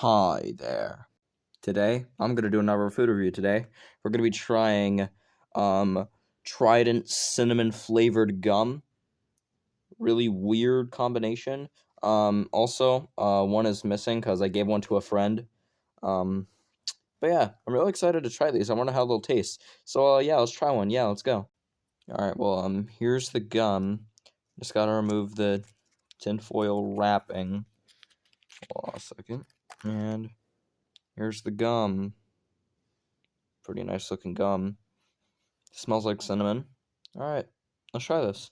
Hi there. Today, I'm gonna do another food review today. We're gonna be trying Trident cinnamon flavored gum. Really weird combination. Also, one is missing because I gave one to a friend. Um, but yeah, I'm really excited to try these. I wonder how they'll taste. So yeah, let's try one. Yeah, let's go. Alright, well, here's the gum. Just gotta remove the tinfoil wrapping. Hold on a second. And here's the gum. Pretty nice looking gum. Smells like cinnamon. Alright, let's try this.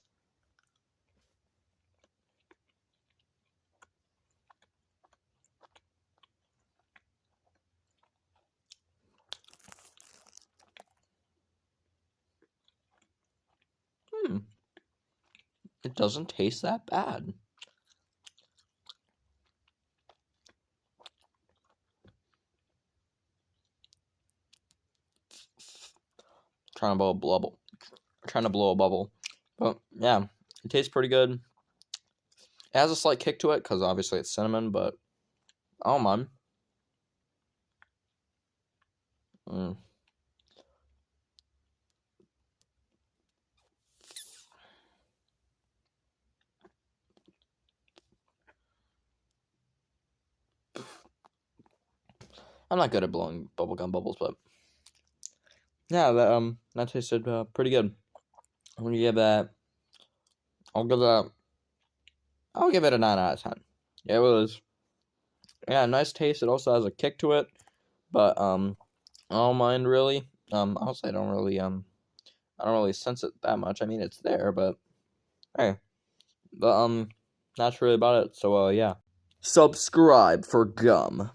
It doesn't taste that bad. Trying to blow a bubble. Trying to blow a bubble. But yeah, it tastes pretty good. It has a slight kick to it, because obviously it's cinnamon, but I don't mind. I'm not good at blowing bubblegum bubbles, but yeah, that tasted pretty good. I'm gonna give that. I'll give it a 9 out of 10. It was, yeah, nice taste. It also has a kick to it, but I don't mind really. Honestly, I don't really sense it that much. I mean, it's there, but hey, but that's really about it. So yeah, subscribe for gum.